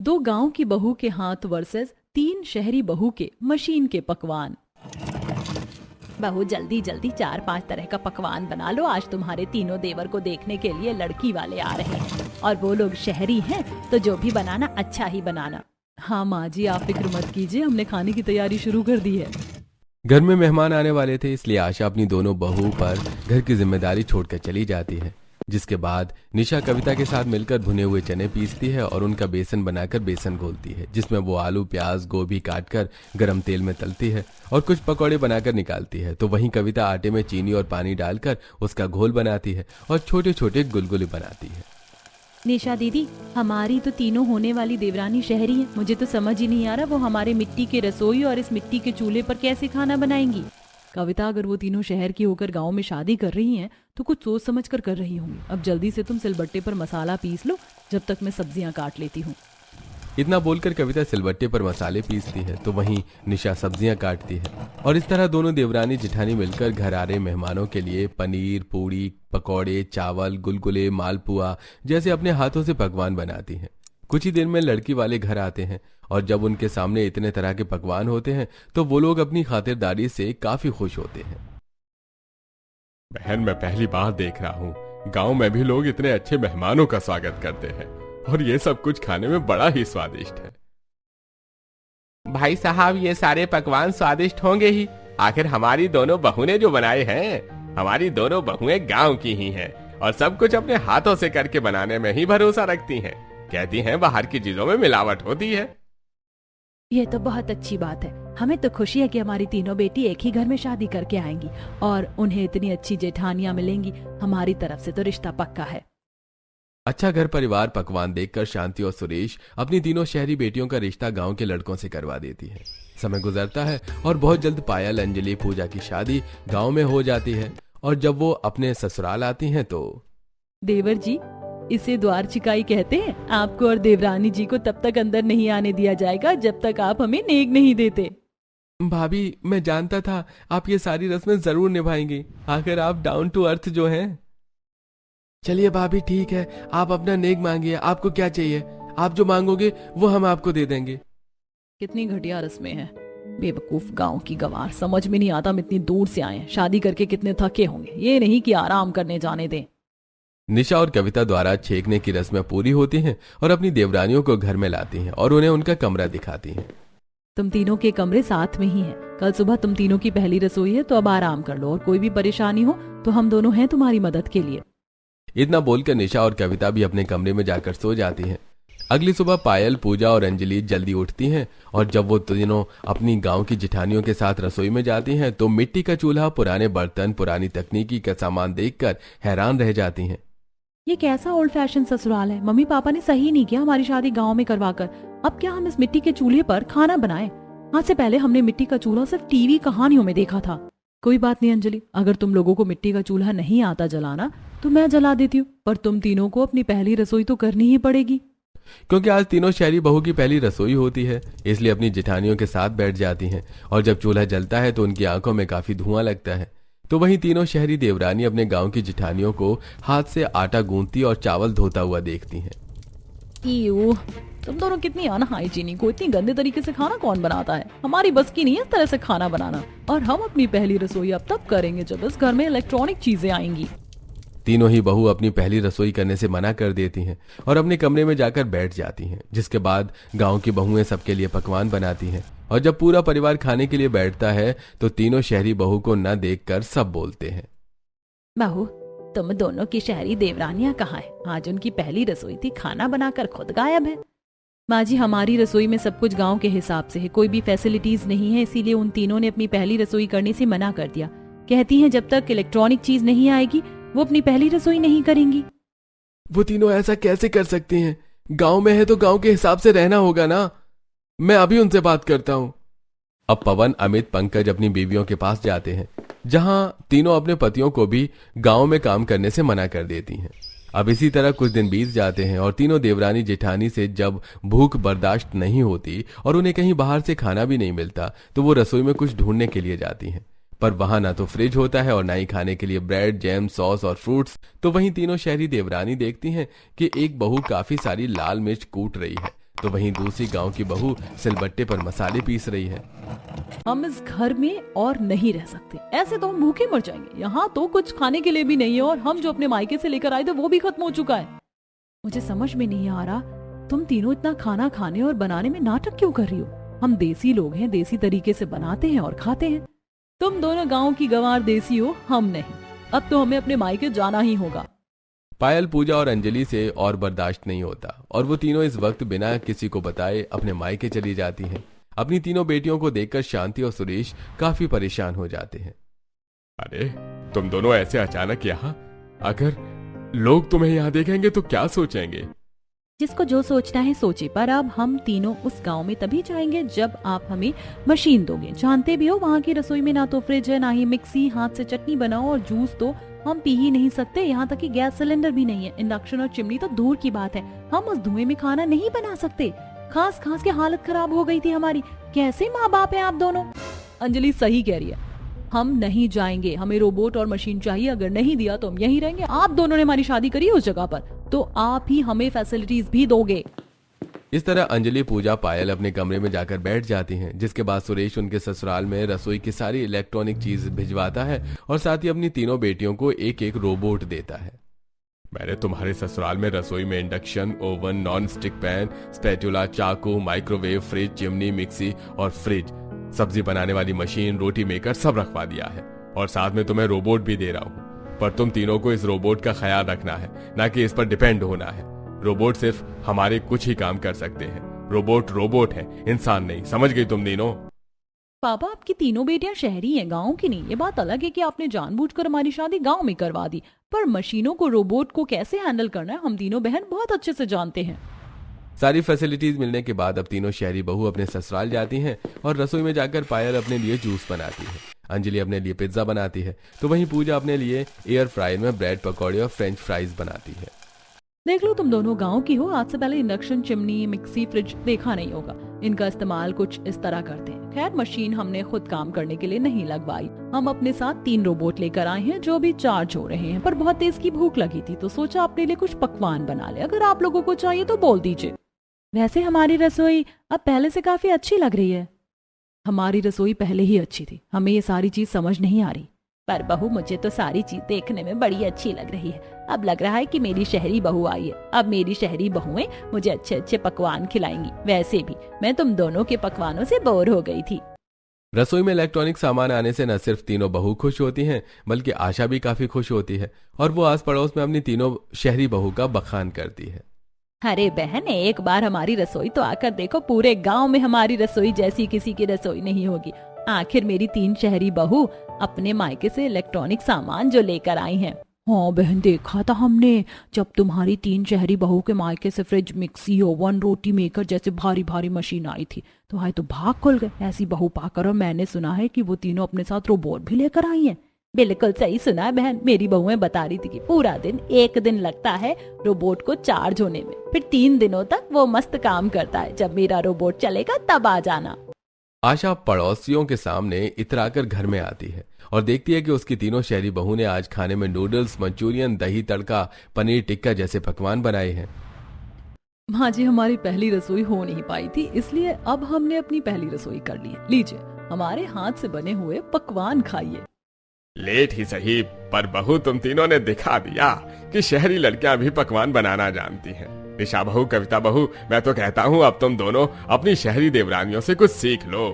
दो गांव की बहू के हाथ वर्सेस तीन शहरी बहू के मशीन के पकवान। बहू जल्दी जल्दी 4-5 तरह का पकवान बना लो, आज तुम्हारे तीनों देवर को देखने के लिए लड़की वाले आ रहे हैं और वो लोग शहरी हैं, तो जो भी बनाना अच्छा ही बनाना। हाँ माँ जी, आप फिक्र मत कीजिए, हमने खाने की तैयारी शुरू कर दी है। घर में मेहमान आने वाले थे, इसलिए आशा अपनी दोनों बहू पर घर की जिम्मेदारी छोड़कर चली जाती है। जिसके बाद निशा कविता के साथ मिलकर भुने हुए चने पीसती है और उनका बेसन बनाकर बेसन घोलती है, जिसमें वो आलू प्याज गोभी काटकर गरम तेल में तलती है और कुछ पकौड़े बनाकर निकालती है। तो वहीं कविता आटे में चीनी और पानी डालकर उसका घोल बनाती है और छोटे छोटे गुलगुले बनाती है। निशा दीदी, हमारी तो तीनों होने वाली देवरानी शहरी है, मुझे तो समझ ही नहीं आ रहा वो हमारे मिट्टी के रसोई और इस मिट्टी के चूल्हे पर कैसे खाना बनाएंगी। कविता, अगर वो तीनों शहर की होकर गांव में शादी कर रही हैं तो कुछ सोच समझ कर रही होंगी। अब जल्दी से तुम सिलबट्टे पर मसाला पीस लो, जब तक मैं सब्जियां काट लेती हूँ। इतना बोलकर कविता सिलबट्टे पर मसाले पीसती है, तो वहीं निशा सब्जियां काटती है और इस तरह दोनों देवरानी जिठानी मिलकर घर आ रहे मेहमानों के लिए पनीर, पूड़ी, पकौड़े, चावल, गुलगुले, मालपुआ जैसे अपने हाथों से पकवान बनाती हैं। कुछ ही देर में लड़की वाले घर आते हैं और जब उनके सामने इतने तरह के पकवान होते हैं तो वो लोग अपनी खातिरदारी से काफी खुश होते हैं। बहन, मैं पहली बार देख रहा हूँ गांव में भी लोग इतने अच्छे मेहमानों का स्वागत करते हैं और ये सब कुछ खाने में बड़ा ही स्वादिष्ट है। भाई साहब, ये सारे पकवान स्वादिष्ट होंगे ही, आखिर हमारी दोनों बहू ने जो बनाए हैं। हमारी दोनों बहुएं गांव की ही हैं और सब कुछ अपने हाथों से करके बनाने में ही भरोसा रखती हैं। कहती हैं बाहर की चीजों में मिलावट होती है। ये तो बहुत अच्छी बात है, हमें तो खुशी है कि हमारी तीनों बेटी एक ही घर में शादी करके आएंगी और उन्हें इतनी अच्छी जेठानियां मिलेंगी। हमारी तरफ से तो रिश्ता पक्का है। अच्छा घर परिवार पकवान देखकर शांति और सुरेश अपनी तीनों शहरी बेटियों का रिश्ता गांव के लड़कों से करवा देती है। समय गुजरता है और बहुत जल्द पायल, अंजलि, पूजा की शादी गांव में हो जाती है और जब वो अपने ससुराल आती हैं तो देवर जी, इसे द्वार छिकाई कहते हैं। आपको और देवरानी जी को तब तक अंदर नहीं आने दिया जाएगा जब तक आप हमें नेक नहीं देते। भाभी, मैं जानता था आप ये सारी रस्में जरूर निभाएंगी, आखिर आप डाउन टू अर्थ जो हैं। चलिए भाभी, ठीक है, आप अपना नेक मांगिए, आपको क्या चाहिए, आप जो मांगोगे वो हम आपको दे देंगे। कितनी घटिया रस्में हैं, बेवकूफ गांव की गवार, समझ में नहीं आता हम इतनी दूर से आए हैं, शादी करके कितने थके होंगे, ये नहीं कि आराम करने जाने दें। निशा और कविता द्वारा छेकने की रस्में पूरी होती हैं और अपनी देवरानियों को घर में लाती हैं और उन्हें उनका कमरा दिखाती हैं। तुम तीनों के कमरे साथ में ही हैं। कल सुबह तुम तीनों की पहली रसोई है, तो अब आराम कर लो और कोई भी परेशानी हो तो हम दोनों हैं तुम्हारी मदद के लिए। इतना बोलकर निशा और कविता भी अपने कमरे में जाकर सो जाती हैं। अगली सुबह पायल, पूजा और अंजलि जल्दी उठती हैं और जब वो तीनों अपनी गांव की जिठानियों के साथ रसोई में जाती हैं तो मिट्टी का चूल्हा, पुराने बर्तन, पुरानी तकनीकी का सामान देखकर हैरान रह जाती हैं। ये कैसा ओल्ड फैशन ससुराल है, मम्मी पापा ने सही नहीं किया हमारी शादी गांव में करवाकर। अब क्या हम इस मिट्टी के चूल्हे पर खाना बनाएं? आज से पहले हमने मिट्टी का चूल्हा सिर्फ टीवी कहानियों में देखा था। कोई बात नहीं अंजलि, अगर तुम लोगों को मिट्टी का चूल्हा नहीं आता जलाना तो मैं जला देती हूँ, पर तुम तीनों को अपनी पहली रसोई तो करनी ही पड़ेगी। क्योंकि आज तीनों शहरी बहू की पहली रसोई होती है, इसलिए अपनी जिठानियों के साथ बैठ जाती हैं और जब चूल्हा जलता है तो उनकी आंखों में काफी धुआं लगता है। तो वहीं तीनों शहरी देवरानी अपने गांव की जिठानियों को हाथ से आटा गूंथती और चावल धोता हुआ देखती हैं। ईयू, तुम दोनों कितनी अनहाइजीनिक हो, इतनी गंदे तरीके से खाना कौन बनाता है? हमारी बस की नहीं है इस तरह से खाना बनाना, और हम अपनी पहली रसोई अब तब करेंगे जब इस घर में इलेक्ट्रॉनिक चीजें आएंगी। तीनों ही बहू अपनी पहली रसोई करने से मना कर देती हैं और अपने कमरे में जाकर बैठ जाती हैं। जिसके बाद गांव की बहुएं सबके लिए पकवान बनाती हैं और जब पूरा परिवार खाने के लिए बैठता है तो तीनों शहरी बहू को न देखकर सब बोलते हैं, बहू, तुम दोनों की शहरी देवरानियां कहाँ हैं? आज उनकी पहली रसोई थी, खाना बनाकर खुद गायब है। माँ जी, हमारी रसोई में सब कुछ गांव के हिसाब से है, कोई भी फैसिलिटीज नहीं है, इसीलिए उन तीनों ने अपनी पहली रसोई करने से मना कर दिया। कहती हैं जब तक इलेक्ट्रॉनिक चीज नहीं आएगी वो अपनी पहली रसोई नहीं करेंगी। वो तीनों ऐसा कैसे कर सकती हैं? गांव में है तो गांव के हिसाब से रहना होगा ना। मैं अभी उनसे बात करता हूं। अब पवन, अमित, पंकज अपनी बीवियों के पास जाते हैं, जहां तीनों अपने पतियों को भी गांव में काम करने से मना कर देती हैं। अब इसी तरह कुछ दिन बीत जाते हैं और तीनों देवरानी जेठानी से जब भूख बर्दाश्त नहीं होती और उन्हें कहीं बाहर से खाना भी नहीं मिलता तो वो रसोई में कुछ ढूंढने के लिए जाती हैं। पर वहां ना तो फ्रिज होता है और ना ही खाने के लिए ब्रेड, जैम, सॉस और फ्रूट्स। तो वहीं तीनों शहरी देवरानी देखती हैं कि एक बहू काफी सारी लाल मिर्च कूट रही है, तो वहीं दूसरी गांव की बहू सिलबट्टे पर मसाले पीस रही है। हम इस घर में और नहीं रह सकते, ऐसे तो हम भूखे मर जाएंगे। यहाँ तो कुछ खाने के लिए भी नहीं है और हम जो अपने मायके से लेकर आए थे वो भी खत्म हो चुका है। मुझे समझ में नहीं आ रहा, तुम तीनों इतना खाना खाने और बनाने में नाटक क्यों कर रही हो? हम देसी लोग हैं, देसी तरीके से बनाते हैं और खाते हैं। तुम दोनों गांव की गंवार देसी हो, हम नहीं। अब तो हमें अपने मायके जाना ही होगा। पायल, पूजा और अंजलि से और बर्दाश्त नहीं होता और वो तीनों इस वक्त बिना किसी को बताए अपने मायके चली जाती हैं। अपनी तीनों बेटियों को देखकर शांति और सुरेश काफी परेशान हो जाते हैं। अरे तुम दोनों ऐसे अचानक यहाँ? अगर लोग तुम्हें यहाँ देखेंगे तो क्या सोचेंगे? जिसको जो सोचना है सोचे, पर अब हम तीनों उस गांव में तभी जाएंगे जब आप हमें मशीन दोगे। जानते भी हो वहाँ की रसोई में ना तो फ्रिज है, ना ही मिक्सी, हाथ से चटनी बनाओ और जूस तो हम पी ही नहीं सकते। यहाँ तक कि गैस सिलेंडर भी नहीं है। इंडक्शन और चिमनी तो दूर की बात है, हम उस धुएं में खाना नहीं बना सकते। खास खास के हालत खराब हो गई थी हमारी। कैसे माँ बाप हैं आप दोनों? अंजलि सही कह रही है, हम नहीं जाएंगे। हमें रोबोट और मशीन चाहिए। अगर नहीं दिया तो हम यहीं रहेंगे। आप दोनों ने हमारी शादी करी उस जगह पर, तो आप ही हमें फैसिलिटीज भी दोगे। इस तरह अंजलि, पूजा, पायल अपने कमरे में जाकर बैठ जाती हैं, जिसके बाद सुरेश उनके ससुराल में रसोई की सारी इलेक्ट्रॉनिक चीज भिजवाता है और साथ ही अपनी तीनों बेटियों को एक एक रोबोट देता है। मैंने तुम्हारे ससुराल में रसोई में induction, oven, non stick pan, spatula, चाकू, माइक्रोवेव, फ्रिज, चिमनी, मिक्सी और फ्रिज, सब्जी बनाने वाली मशीन, रोटी मेकर सब रखवा दिया है और साथ में तुम्हें रोबोट भी दे रहा हूँ। पर तुम तीनों को इस रोबोट का ख्याल रखना है, ना कि इस पर डिपेंड होना है। रोबोट सिर्फ हमारे कुछ ही काम कर सकते हैं। रोबोट रोबोट है, इंसान नहीं। समझ गई तुम तीनों? पापा, आपकी तीनों बेटियां शहरी हैं, गांव की नहीं। ये बात अलग है कि आपने जानबूझकर हमारी शादी गांव में करवा दी, पर मशीनों को, रोबोट को कैसे हैंडल करना है हम तीनों बहन बहुत अच्छे से जानते हैं। सारी फैसिलिटीज मिलने के बाद अब तीनों शहरी बहू अपने ससुराल जाती हैं और रसोई में जाकर पायल अपने लिए जूस बनाती है, अंजलि अपने लिए पिज्जा बनाती है, तो वहीं पूजा अपने लिए एयर फ्रायर में ब्रेड पकौड़े और फ्रेंच फ्राइज बनाती है। देख लो, तुम दोनों गांव की हो। आज से पहले इंडक्शन, चिमनी, मिक्सी, फ्रिज देखा नहीं होगा। इनका इस्तेमाल कुछ इस तरह करते हैं। खैर, मशीन हमने खुद काम करने के लिए नहीं लगवाई। हम अपने साथ 3 रोबोट लेकर आए हैं जो अभी चार्ज हो रहे हैं। पर बहुत तेज की भूख लगी थी तो सोचा अपने लिए कुछ पकवान बना ले। अगर आप लोगों को चाहिए तो बोल दीजिए। वैसे हमारी रसोई अब पहले से काफी अच्छी लग रही है। हमारी रसोई पहले ही अच्छी थी, हमें ये सारी चीज समझ नहीं आ रही। पर बहू, मुझे तो सारी चीज देखने में बड़ी अच्छी लग रही है। अब लग रहा है कि मेरी शहरी बहू आई है। अब मेरी शहरी बहुएं मुझे अच्छे अच्छे पकवान खिलाएंगी। वैसे भी मैं तुम दोनों के पकवानों से बोर हो गई थी। रसोई में इलेक्ट्रॉनिक सामान आने से न सिर्फ तीनों बहू खुश होती हैं, बल्कि आशा भी काफी खुश होती है और वो आस पड़ोस में अपनी तीनों शहरी बहू का बखान करती है। अरे बहन, एक बार हमारी रसोई तो आकर देखो। पूरे गांव में हमारी रसोई जैसी किसी की रसोई नहीं होगी। आखिर मेरी 3 शहरी बहू अपने मायके से इलेक्ट्रॉनिक सामान जो लेकर आई हैं। हाँ बहन, देखा था हमने जब तुम्हारी 3 शहरी बहू के मायके से फ्रिज, मिक्सी, ओवन, रोटी मेकर जैसे भारी भारी मशीन आई थी तो भाई तो भाग खुल गए ऐसी बहू पाकर। और मैंने सुना है कि वो तीनों अपने साथ रोबोट भी लेकर आई हैं। बिल्कुल सही सुना है बहन। मेरी बहुएं बता रही थी कि पूरा दिन 1 दिन लगता है रोबोट को चार्ज होने में, फिर 3 दिनों तक वो मस्त काम करता है। जब मेरा रोबोट चलेगा तब आ जाना। आशा पड़ोसियों के सामने इतराकर घर में आती है और देखती है कि उसकी तीनों शहरी बहू ने आज खाने में नूडल्स, मंचूरियन, दही तड़का, पनीर टिक्का जैसे पकवान बनाए हैं। हाँ जी, हमारी पहली रसोई हो नहीं पाई थी, इसलिए अब हमने अपनी पहली रसोई कर ली है। लीजिए, हमारे हाथ से बने हुए पकवान खाइए। लेट ही सही, पर बहू तुम तीनों ने दिखा दिया कि शहरी लड़कियां भी पकवान बनाना जानती हैं। निशा बहू, कविता बहू, मैं तो कहता हूँ अब तुम दोनों अपनी शहरी देवरानियों से कुछ सीख लो।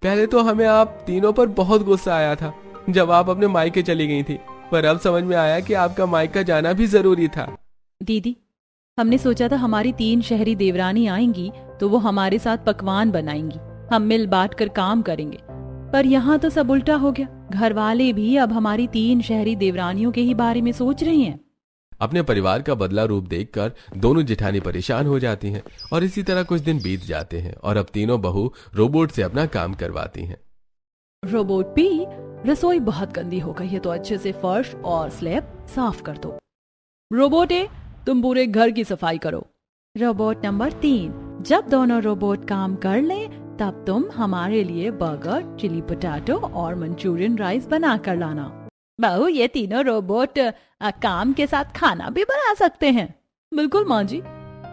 पहले तो हमें आप तीनों पर बहुत गुस्सा आया था जब आप अपने मायके चली गई थी, पर अब समझ में आया कि आपका मायका जाना भी जरूरी था। दीदी, हमने सोचा था हमारी 3 शहरी देवरानी आएंगी तो वो हमारे साथ पकवान बनाएंगी, हम मिल बांट कर काम करेंगे। पर यहाँ तो सब उल्टा हो गया। घर वाले भी अब हमारी 3 शहरी देवरानियों के ही बारे में सोच रहे हैं। अपने परिवार का बदला रूप देखकर दोनों जेठानी परेशान हो जाती हैं और इसी तरह कुछ दिन बीत जाते हैं और अब तीनों बहू रोबोट से अपना काम करवाती हैं। रोबोट भी, रसोई बहुत गंदी हो गई है तो अच्छे से फर्श और स्लैब साफ कर दो। रोबोट ए, तुम पूरे घर की सफाई करो। रोबोट नंबर 3, जब दोनों रोबोट काम कर लें तब तुम हमारे लिए बर्गर, चिली पोटैटो और मंचूरियन राइस बना कर लाना। बहू, ये तीनों रोबोट काम के साथ खाना भी बना सकते हैं। बिल्कुल माँ जी,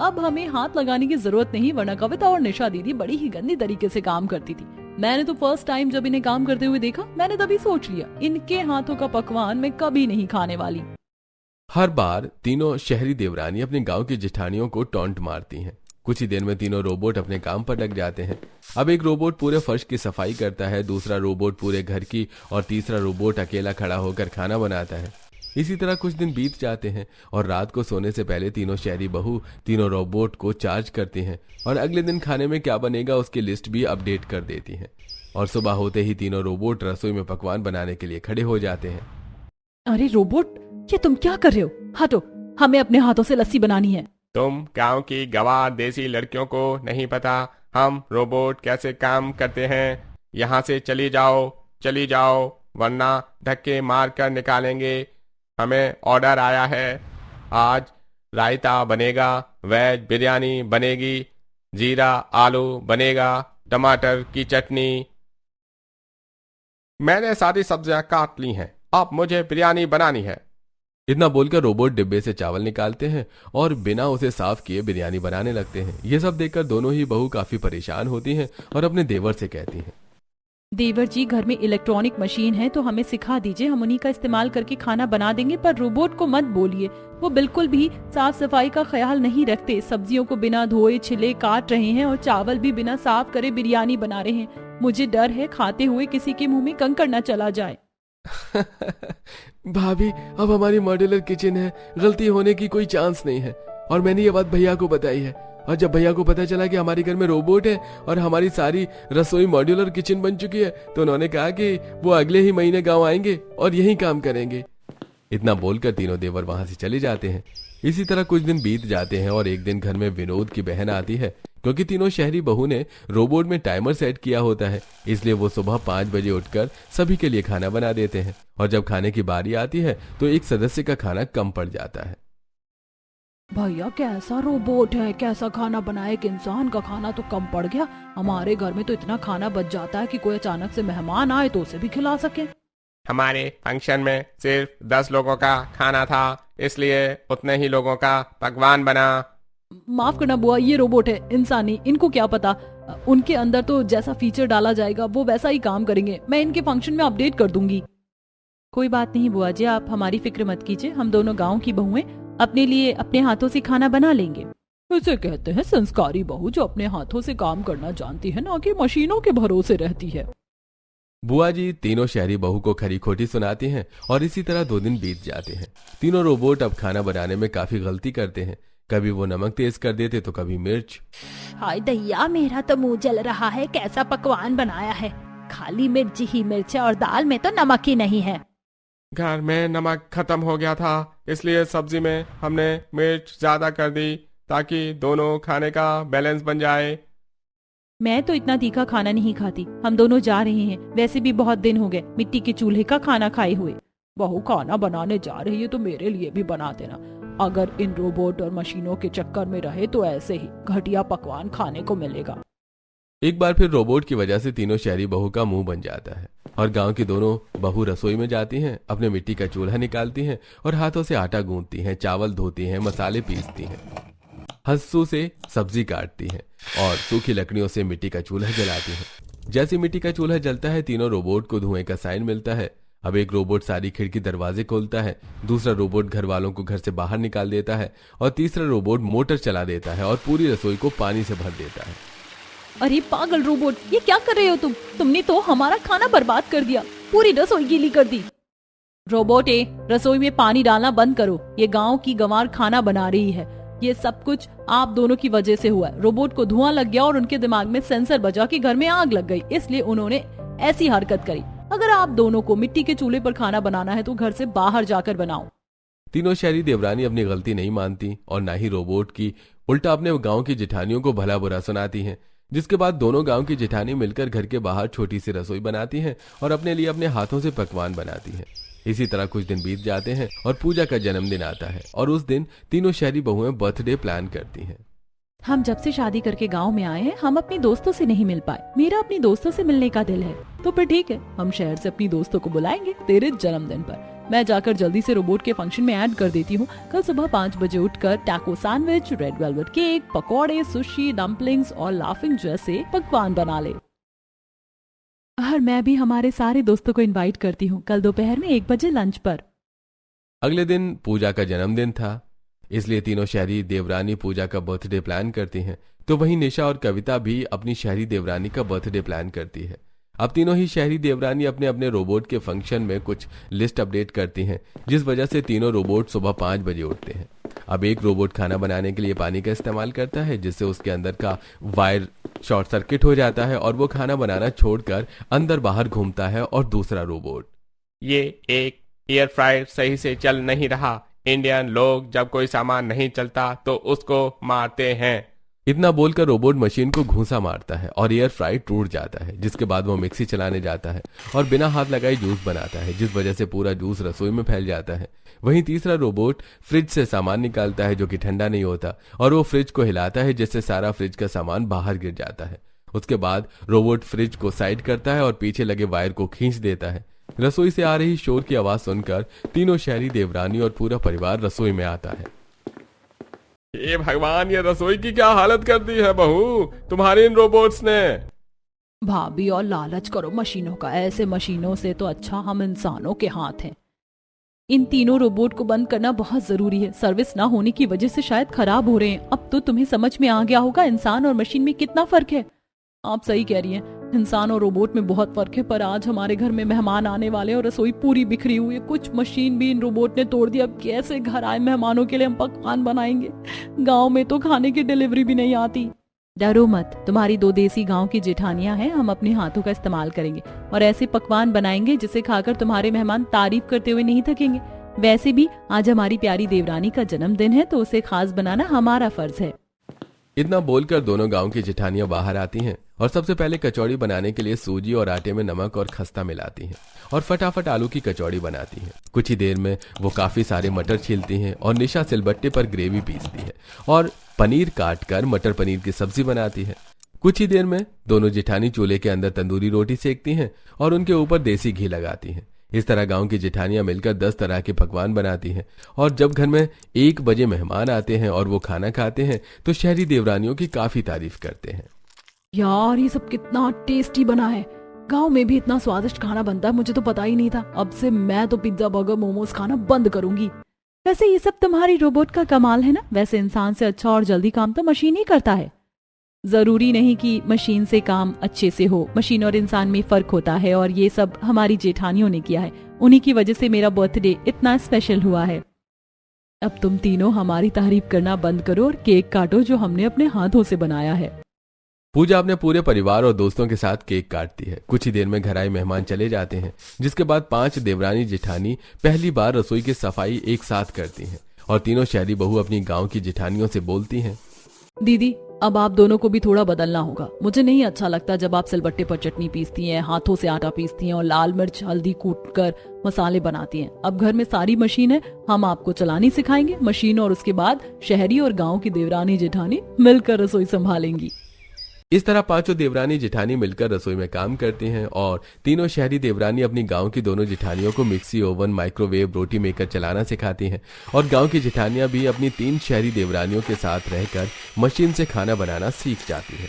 अब हमें हाथ लगाने की जरूरत नहीं, वरना कविता और निशा दीदी बड़ी ही गंदी तरीके से काम करती थी। मैंने तो फर्स्ट टाइम जब इन्हें काम करते हुए देखा, मैंने तभी सोच लिया इनके हाथों का पकवान मैं कभी नहीं खाने वाली। हर बार तीनों शहरी देवरानी अपने गांव की जेठानियों को टॉन्ट मारती हैं। कुछ ही देर में तीनों रोबोट अपने काम पर लग जाते हैं। अब एक रोबोट पूरे फर्श की सफाई करता है, दूसरा रोबोट पूरे घर की और तीसरा रोबोट अकेला खड़ा होकर खाना बनाता है। इसी तरह कुछ दिन बीत जाते हैं और रात को सोने से पहले तीनों शहरी बहू तीनों रोबोट को चार्ज करती हैं और अगले दिन खाने में क्या बनेगा उसकी लिस्ट भी अपडेट कर देती हैं। और सुबह होते ही तीनों रोबोट रसोई में पकवान बनाने के लिए खड़े हो जाते हैं। अरे रोबोट, ये तुम क्या कर रहे हो? हटो, हमें अपने हाथों से लस्सी बनानी है। तुम गांव की गवार देसी लड़कियों को नहीं पता हम रोबोट कैसे काम करते हैं? यहाँ से चली जाओ, वरना धक्के मार कर निकालेंगे। हमें ऑर्डर आया है, आज रायता बनेगा, वेज बिरयानी बनेगी, जीरा आलू बनेगा, टमाटर की चटनी। मैंने सारी सब्जियां काट ली हैं, अब मुझे बिरयानी बनानी है। इतना बोलकर रोबोट डिब्बे से चावल निकालते हैं और बिना उसे साफ किए बिरयानी बनाने लगते हैं। ये सब देखकर दोनों ही बहू काफी परेशान होती हैं और अपने देवर से कहती हैं, देवर जी, घर में इलेक्ट्रॉनिक मशीन है तो हमें सिखा दीजिए, हम उन्हीं का इस्तेमाल करके खाना बना देंगे, पर रोबोट को मत बोलिए, वो बिल्कुल भी साफ सफाई का ख्याल नहीं रखते। सब्जियों को बिना धोए छिले काट रहे हैं और चावल भी बिना साफ करे बिरयानी बना रहे हैं। मुझे डर है खाते हुए किसी के मुंह में कंकड़ न चला जाए। भाभी, अब हमारी मॉड्यूलर किचन है, गलती होने की कोई चांस नहीं है। और मैंने ये बात भैया को बताई है, और जब भैया को पता चला कि हमारे घर में रोबोट है और हमारी सारी रसोई मॉड्यूलर किचन बन चुकी है, तो उन्होंने कहा कि वो अगले ही महीने गांव आएंगे और यहीं काम करेंगे। इतना बोलकर तीनों देवर वहां से चले जाते हैं। इसी तरह कुछ दिन बीत जाते हैं और एक दिन घर में विनोद की बहन आती है। क्योंकि तीनों शहरी बहू ने रोबोट में टाइमर सेट किया होता है, इसलिए वो सुबह 5 बजे उठकर सभी के लिए खाना बना देते हैं। और जब खाने की बारी आती है तो एक सदस्य का खाना कम पड़ जाता है। भैया, कैसा रोबोट है, कैसा खाना बनाए, एक इंसान का खाना तो कम पड़ गया। हमारे घर में तो इतना खाना बच जाता है कि कोई अचानक से मेहमान आए तो उसे भी खिला सके। हमारे फंक्शन में सिर्फ 10 लोगों का खाना था, इसलिए उतने ही लोगों का पकवान बना। माफ करना बुआ, ये रोबोट है, इंसानी, इनको क्या पता। उनके अंदर तो जैसा फीचर डाला जाएगा वो वैसा ही काम करेंगे। मैं इनके फंक्शन में अपडेट कर दूंगी। कोई बात नहीं बुआ जी, आप हमारी फिक्र मत कीजिए, हम दोनों गांव की बहुएं अपने लिए अपने हाथों से खाना बना लेंगे। इसे कहते हैं संस्कारी बहू, जो अपने हाथों से काम करना जानती है, ना कि मशीनों के भरोसे रहती है। बुआ जी तीनों शहरी बहू को खरी खोटी सुनाती हैं और इसी तरह 2 दिन बीत जाते हैं। तीनों रोबोट अब खाना बनाने में काफी गलती करते हैं। कभी वो नमक तेज कर देते तो कभी मिर्च। हाय दैया, मेरा तो मुंह जल रहा है, कैसा पकवान बनाया है, खाली मिर्च ही मिर्च है और दाल में तो नमक ही नहीं है। घर में नमक खत्म हो गया था, इसलिए सब्जी में हमने मिर्च ज्यादा कर दी ताकि दोनों खाने का बैलेंस बन जाए। मैं तो इतना तीखा खाना नहीं खाती। हम दोनों जा रहे हैं, वैसे भी बहुत दिन हो गए मिट्टी के चूल्हे का खाना खाए हुए। बहू खाना बनाने जा रही है तो मेरे लिए भी बना देना। अगर इन रोबोट और मशीनों के चक्कर में रहे तो ऐसे ही घटिया पकवान खाने को मिलेगा। एक बार फिर रोबोट की वजह से तीनों शहरी बहू का मुंह बन जाता है और गांव की दोनों बहू रसोई में जाती हैं, अपने मिट्टी का चूल्हा निकालती हैं और हाथों से आटा गूंथती हैं, चावल धोती हैं, मसाले पीसती हैं, हंसू से सब्जी काटती हैं और सूखी लकड़ियों से मिट्टी का चूल्हा जलाती हैं। जैसे मिट्टी का चूल्हा जलता है, तीनों रोबोट को धुएं का साइन मिलता है। अब एक रोबोट सारी खिड़की दरवाजे खोलता है, दूसरा रोबोट घर वालों को घर से बाहर निकाल देता है और तीसरा रोबोट मोटर चला देता है और पूरी रसोई को पानी से भर देता है। अरे पागल रोबोट, ये क्या कर रहे हो तुमने तो हमारा खाना बर्बाद कर दिया, पूरी रसोई गीली कर दी। रोबोट, रसोई में पानी डालना बंद करो, ये गांव की गंवार खाना बना रही है। ये सब कुछ आप दोनों की वजह से हुआ है। रोबोट को धुआं लग गया और उनके दिमाग में सेंसर बजा कि घर में आग लग गई, इसलिए उन्होंने ऐसी हरकत करी। अगर आप दोनों को मिट्टी के चूल्हे पर खाना बनाना है तो घर से बाहर जाकर बनाओ। तीनों शहरी देवरानी अपनी गलती नहीं मानती और ना ही रोबोट की, उल्टा अपने गांव की जेठानियों को भला बुरा सुनाती हैं। जिसके बाद दोनों गांव की जेठानी मिलकर घर के बाहर छोटी सी रसोई बनाती हैं और अपने लिए अपने हाथों से पकवान बनाती हैं। इसी तरह कुछ दिन बीत जाते हैं और पूजा का जन्मदिन आता है और उस दिन तीनों शहरी बहुएं बर्थडे प्लान करती हैं। हम जब से शादी करके गांव में आए हैं, हम अपनी दोस्तों से नहीं मिल पाए। मेरा अपनी दोस्तों से मिलने का दिल है, तो फिर ठीक है, हम शहर से अपनी दोस्तों को बुलाएंगे तेरे जन्मदिन पर। मैं जाकर जल्दी से रोबोट के फंक्शन में ऐड कर देती हूँ। कल सुबह 5 बजे उठकर taco sandwich, red velvet cake, पकौड़े, सुशी, डम्पलिंग्स और लाफिंग जैसे पकवान बना ले। और मैं भी हमारे सारे दोस्तों को इनवाइट करती हूँ कल दोपहर में 1 बजे लंच पर। अगले दिन पूजा का जन्मदिन था, इसलिए तीनों शहरी देवरानी पूजा का बर्थडे प्लान करती हैं। तो वहीं निशा और कविता भी अपनी शहरी देवरानी का बर्थडे प्लान करती है। अब तीनों ही शहरी देवरानी अपने अपने रोबोट के फंक्शन में कुछ लिस्ट अपडेट करती हैं, जिस वजह से तीनों रोबोट सुबह 5 बजे उठते हैं। अब एक रोबोट खाना बनाने के लिए पानी का इस्तेमाल करता है, जिससे उसके अंदर का वायर शॉर्ट सर्किट हो जाता है और वो खाना बनाना छोड़कर अंदर बाहर घूमता है। और दूसरा रोबोट, ये एक एयर फ्रायर सही से चल नहीं रहा। इंडियन लोग जब कोई सामान नहीं चलता तो उसको मारते हैं। इतना बोलकर रोबोट मशीन को घूंसा मारता है और एयर फ्राई टूट जाता है, जिसके बाद वो मिक्सी चलाने जाता है और बिना हाथ लगाए जूस बनाता है, जिस वजह से पूरा जूस रसोई में फैल जाता है। वहीं तीसरा रोबोट फ्रिज से सामान निकालता है जो कि ठंडा नहीं होता, और वो फ्रिज को हिलाता है, जिससे सारा फ्रिज का सामान बाहर गिर जाता है। उसके बाद रोबोट फ्रिज को साइड करता है और पीछे लगे वायर को खींच देता है। रसोई से आ रही शोर की आवाज सुनकर तीनों शहरी देवरानी और पूरा परिवार रसोई में आता है। ये भगवान, ये रसोई की क्या हालत कर दी है बहू तुम्हारे इन रोबोट्स ने। भाभी और लालच करो मशीनों का, ऐसे मशीनों से तो अच्छा हम इंसानों के हाथ हैं। इन तीनों रोबोट को बंद करना बहुत जरूरी है, सर्विस ना होने की वजह से शायद खराब हो रहे हैं। अब तो तुम्हें समझ में आ गया होगा इंसान और मशीन में कितना फर्क है। आप सही कह रही हैं, इंसान और रोबोट में बहुत फर्क है। पर आज हमारे घर में मेहमान आने वाले हैं और रसोई पूरी बिखरी हुई है। कुछ मशीन भी इन रोबोट ने तोड़ दी। अब कैसे घर आए मेहमानों के लिए हम पकवान बनाएंगे? गांव में तो खाने की डिलीवरी भी नहीं आती। डरो मत, तुम्हारी 2 देसी गांव की जेठानियां हैं, हम अपने हाथों का इस्तेमाल करेंगे और ऐसे पकवान बनाएंगे जिसे खाकर तुम्हारे मेहमान तारीफ करते हुए नहीं थकेंगे। वैसे भी आज हमारी प्यारी देवरानी का जन्मदिन है, तो उसे खास बनाना हमारा फर्ज है। इतना बोलकर दोनों गांव की जेठानियां बाहर आती हैं और सबसे पहले कचौड़ी बनाने के लिए सूजी और आटे में नमक और खस्ता मिलाती हैं और फटाफट आलू की कचौड़ी बनाती हैं। कुछ ही देर में वो काफी सारे मटर छीलती हैं और निशा सिलबट्टे पर ग्रेवी पीसती है और पनीर काटकर मटर पनीर की सब्जी बनाती है। कुछ ही देर में दोनों जेठानी चूल्हे के अंदर तंदूरी रोटी सेकती हैं और उनके ऊपर देसी घी लगाती हैं। इस तरह गांव की जेठानियां मिलकर 10 तरह के पकवान बनाती हैं। और जब घर में 1 बजे मेहमान आते हैं और वो खाना खाते हैं तो शहरी देवरानियों की काफी तारीफ करते हैं। यार ये सब कितना टेस्टी बना है, गांव में भी इतना स्वादिष्ट खाना बनता है, मुझे तो पता ही नहीं था। अब से मैं तो पिज्जा, बर्गर, मोमोज खाना बंद करूंगी। वैसे ये सब तुम्हारी रोबोट का कमाल है ना। वैसे इंसान से अच्छा और जल्दी काम तो मशीन ही करता है। जरूरी नहीं कि मशीन से काम अच्छे से हो, मशीन और इंसान में फर्क होता है और ये सब हमारी जेठानियों ने किया है। उन्हीं की वजह से मेरा बर्थडे इतना स्पेशल हुआ है। अब तुम तीनों हमारी तारीफ करना बंद करो और केक काटो जो हमने अपने हाथों से बनाया है। पूजा अपने पूरे परिवार और दोस्तों के साथ केक काटती है। कुछ ही देर में घर आए मेहमान चले जाते हैं, जिसके बाद 5 देवरानी जेठानी पहली बार रसोई की सफाई एक साथ करती हैं और तीनों शहरी बहू अपनी गांव की जेठानियों से बोलती हैं, दीदी अब आप दोनों को भी थोड़ा बदलना होगा। मुझे नहीं अच्छा लगता जब आप सिलबट्टे पर चटनी पीसती हैं, हाथों से आटा पीसती हैं और लाल मिर्च हल्दी कूट कर मसाले बनाती हैं। अब घर में सारी मशीन है, हम आपको चलानी सिखाएंगे मशीन, और उसके बाद शहरी और गांव की देवरानी जेठानी मिलकर रसोई संभालेंगी। इस तरह 5 देवरानी जेठानी मिलकर रसोई में काम करती हैं और तीनों शहरी देवरानी अपनी गांव की दोनों जेठानियों को मिक्सी, ओवन, माइक्रोवेव, रोटी मेकर चलाना सिखाती हैं और गांव की जेठानियां भी अपनी 3 शहरी देवरानियों के साथ रहकर मशीन से खाना बनाना सीख जाती हैं।